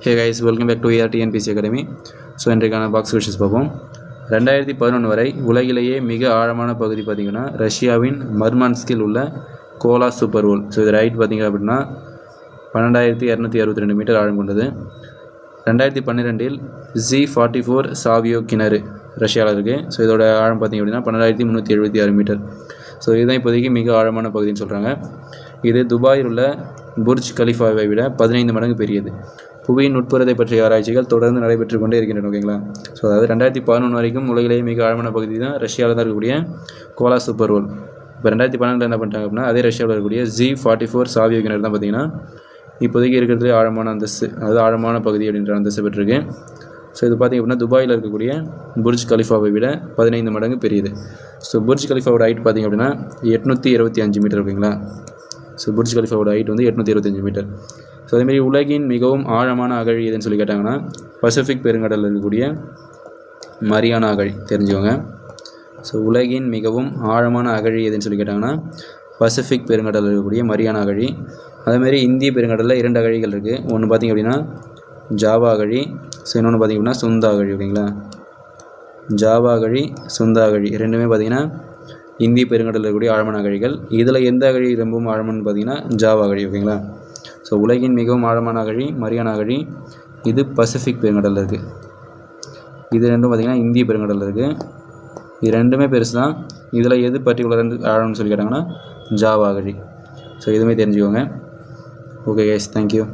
Hey guys, welcome back to TNPSC academy. So இன்றைக்கான box questions பார்ப்போம். 2011 வரை உலகிலேயே மிக ஆழமான பகுதி பார்த்திங்கன்னா ரஷ்யாவின் மர்மான்ஸ்கில் உள்ள கோலா சூப்பர் வோல். ஸோ இது ரைட் பார்த்திங்க அப்படின்னா 12,262 மீட்டர் ஆழம் கொண்டது. 2012 Z44 சாவியோ கிணறு ரஷ்யாவில் இருக்குது. ஸோ இதோட ஆழம் பார்த்திங்க அப்படின்னா 12,376 மீட்டர். ஸோ இதுதான் இப்போதைக்கு மிக ஆழமான பகுதின்னு சொல்கிறாங்க. இது துபாயில் உள்ள புர்ஜ் கலிஃபாவை விட 15 மடங்கு பெரியது. புவியின் உட்புறத்தை பற்றிய ஆராய்ச்சிகள் தொடர்ந்து நடைபெற்று கொண்டே இருக்கின்றன. ஓகேங்களா? ஸோ அதாவது 2011 வரைக்கும் உலகிலேயே மிக ஆழமான பகுதி தான் ரஷ்யாவில் தான் இருக்கக்கூடிய கோலா சூப்பர் வோல். இப்போ 2012 என்ன பண்ணிட்டாங்க அப்படின்னா அதே ரஷ்யாவில் இருக்கக்கூடிய Z44 சாவியோ கிணறு தான் பார்த்திங்கன்னா இப்போதைக்கு இருக்கிறதுலே ஆழமான அந்தஸ்து, அதாவது ஆழமான பகுதி அப்படின்ற அந்தஸ்து பெற்றிருக்கு. ஸோ இது பார்த்திங்க அப்படின்னா துபாயில் இருக்கக்கூடிய புர்ஜ் கலிஃபாவை விட 15 மடங்கு பெரியது. ஸோ புர்ஜ் கலிஃபாவோட ஹைட் பார்த்திங்க அப்படின்னா 825 மீட்டர். ஓகேங்களா? ஸோ புர்ஜ் கலிஃபாவோட ஹைட் வந்து 825 மீட்டர். ஸோ அதேமாதிரி உலகின் மிகவும் ஆழமான அகழி எதுன்னு சொல்லி கேட்டாங்கன்னா பசிபிக் பெருங்கடலில் இருக்கக்கூடிய மரியானா அகழி தெரிஞ்சுக்கோங்க. ஸோ உலகின் மிகவும் ஆழமான அகழி எதுன்னு சொல்லி கேட்டாங்கன்னா பசிபிக் பெருங்கடலில் இருக்கக்கூடிய மரியானா அகழி. அதேமாதிரி இந்திய பெருங்கடலில் 2 அகழிகள் இருக்குது. ஒன்று பார்த்திங்க அப்படின்னா ஜாவா அகழி, ஸோ இன்னொன்று பார்த்திங்க அப்படின்னா சுந்தா அகழி. ஓகேங்களா? ஜாவா அகழி, சுந்தா அகழி ரெண்டுமே பார்த்திங்கன்னா இந்திய பெருங்கடலில் இருக்கக்கூடிய ஆழமான அகழிகள். இதில் எந்த அகழி ரொம்பவும் ஆழமானு பார்த்திங்கன்னா ஜாவா அகழி. ஓகேங்களா? ஸோ உலகின் மிகவும் ஆழமான அகழி மரியானா அகழி. இது பசிபிக் பெருங்கடலில் இருக்குது. இது ரெண்டும் பார்த்திங்கன்னா இந்திய பெருங்கடலில் இருக்குது. இது ரெண்டுமே பெருசு தான். இதில் எது பர்டிகுலர் ஆழம்னு சொல்லி கேட்டாங்கன்னா ஜாவா அகழி. ஸோ இதுவுமே தெரிஞ்சுக்கோங்க. Okay guys, thank you.